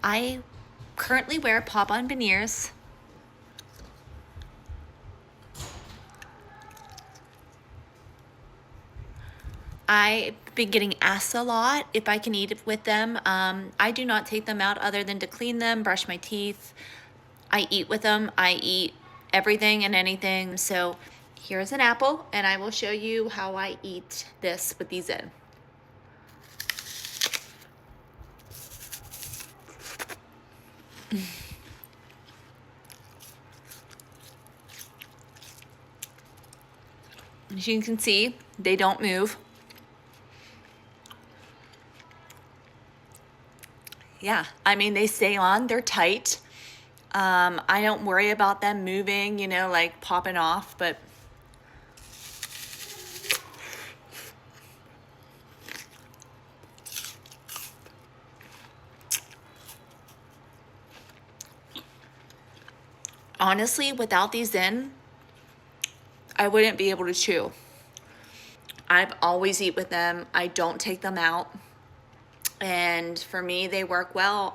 I currently wear Pop On Veneers. I've been getting asked a lot if I can eat with them. I do not take them out other than to clean them, brush my teeth. I eat with them. I eat everything and anything. So here's an apple, and I will show you how I eat this with these in. As you can see, they don't move. Yeah, I mean, they stay on, they're tight. I don't worry about them moving, you know, like popping off, but honestly, without these in, I wouldn't be able to chew. I've always eat with them. I don't take them out. And for me, they work well.